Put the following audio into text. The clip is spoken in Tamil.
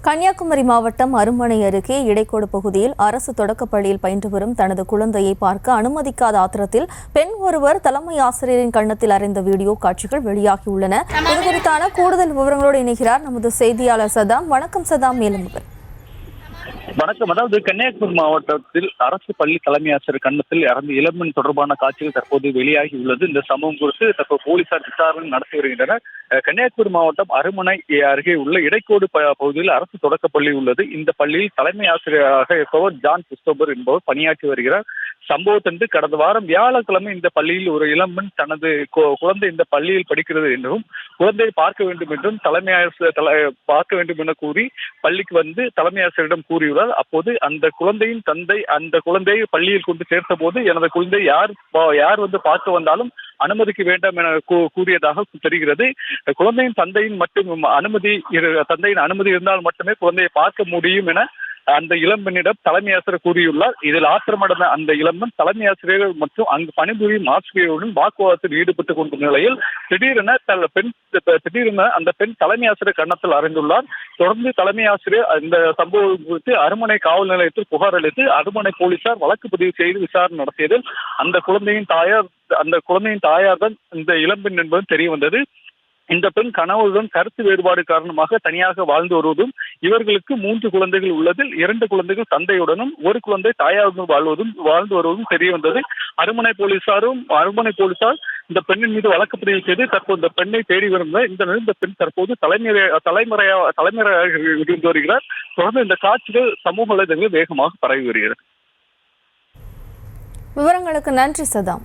கன்னியாகுமரி மாவட்டம் அருமனை அருகே இடைக்கோடு பகுதியில் அரசு தொடக்கப்பள்ளியில் பயின்று வரும் தனது குழந்தையை பார்க்க அனுமதிக்காத ஆத்திரத்தில் பெண் ஒருவர் தலைமை ஆசிரியரின் கன்னத்தில் அறைந்த வீடியோ காட்சிகள் வெளியாகியுள்ளன. இதுகுறித்தான கூடுதல் விவரங்களோடு இணைகிறார் நமது செய்தியாளர் சதாம். வணக்கம் சதாம், மேலும் வணக்கம். அதாவது கன்னியாகுமரி மாவட்டத்தில் அரசு பள்ளி தலைமை ஆசிரியர் கன்னத்தில் இறந்த இளம்பெண் தொடர்பான காட்சிகள் தற்போது வெளியாகி உள்ளது. இந்த சம்பவம் குறித்து தற்போது போலீசார் விசாரணை நடத்தி வருகின்றனர். கன்னியாகுமரி மாவட்டம் அருமனை அருகே உள்ள இடைக்கோடு பகுதியில் அரசு தொடக்கப்பள்ளி உள்ளது. இந்த பள்ளியில் தலைமை ஆசிரியராக இருப்பவர் ஜான் கிறிஸ்டோபர் என்பவர் பணியாற்றி வருகிறார். சம்பவத்தன்று கடந்த வாரம் வியாழக்கிழமை இந்த பள்ளியில் ஒரு இளம்பெண் தனது குழந்தை இந்த பள்ளியில் படிக்கிறது என்றும் குழந்தையை பார்க்க வேண்டும் என்றும் தலைமை ஆசிரியர் பார்க்க வேண்டும் என கூறி பள்ளிக்கு வந்து தலைமை ஆசிரியரிடம் கூறியுள்ளார். அப்போது அந்த குழந்தையின் தந்தை அந்த குழந்தையை பள்ளியில் கொண்டு சேர்த்த போது எனது குழந்தை யார் வந்து பார்க்க வந்தாலும் அனுமதிக்க வேண்டாம் என கூறியதாக தெரிகிறது. குழந்தையின் தந்தையின் அனுமதி இருந்தால் மட்டுமே குழந்தையை பார்க்க முடியும் என அந்த இளம்பெண்ணிடம் தலைமை ஆசிரியர் கூறியுள்ளார். இதில் ஆத்திரமடைந்த அந்த இளம்பெண் தலைமை ஆசிரியர் மற்றும் அங்கு பணிபுரியும் ஆசிரியருடன் வாக்குவாதத்தில் ஈடுபட்டுக் கொண்ட நிலையில் திடீரென அந்த பெண் தலைமை ஆசிரியர் கன்னத்தில் அறைந்துள்ளார். தொடர்ந்து தலைமை ஆசிரியர் இந்த சம்பவம் குறித்து அருமனை காவல் நிலையத்தில் புகார் அளித்து அருமனை போலீசார் வழக்கு பதிவு செய்து விசாரணை நடத்தியதில் அந்த குழந்தையின் தாயார் தான் இந்த இளம்பெண் என்பது தெரிய வந்தது. இந்த பெண் கணவருடன் கருத்து வேறுபாடு காரணமாக தனியாக வாழ்ந்து வருவதும் இவர்களுக்கு 3 குழந்தைகள் உள்ளதில் 2 குழந்தைகள் தந்தையுடனும் 1 குழந்தை தாயாருடன் வாழ்ந்து வருவதும் தெரிய வந்தது. அருமனை போலீசார் இந்த பெண்ணின் மீது வழக்கு பதிவு செய்து தற்போது இந்த பெண்ணை தேடி வருகிறார். இந்த பெண் தற்போது தலைமுறையாக இருந்து வருகிறார். தொடர்ந்து இந்த காட்சிகள் சமூக வலைதளங்களில் வேகமாக பரவி வருகிறது. விவரங்களுக்கு நன்றி சதாம்.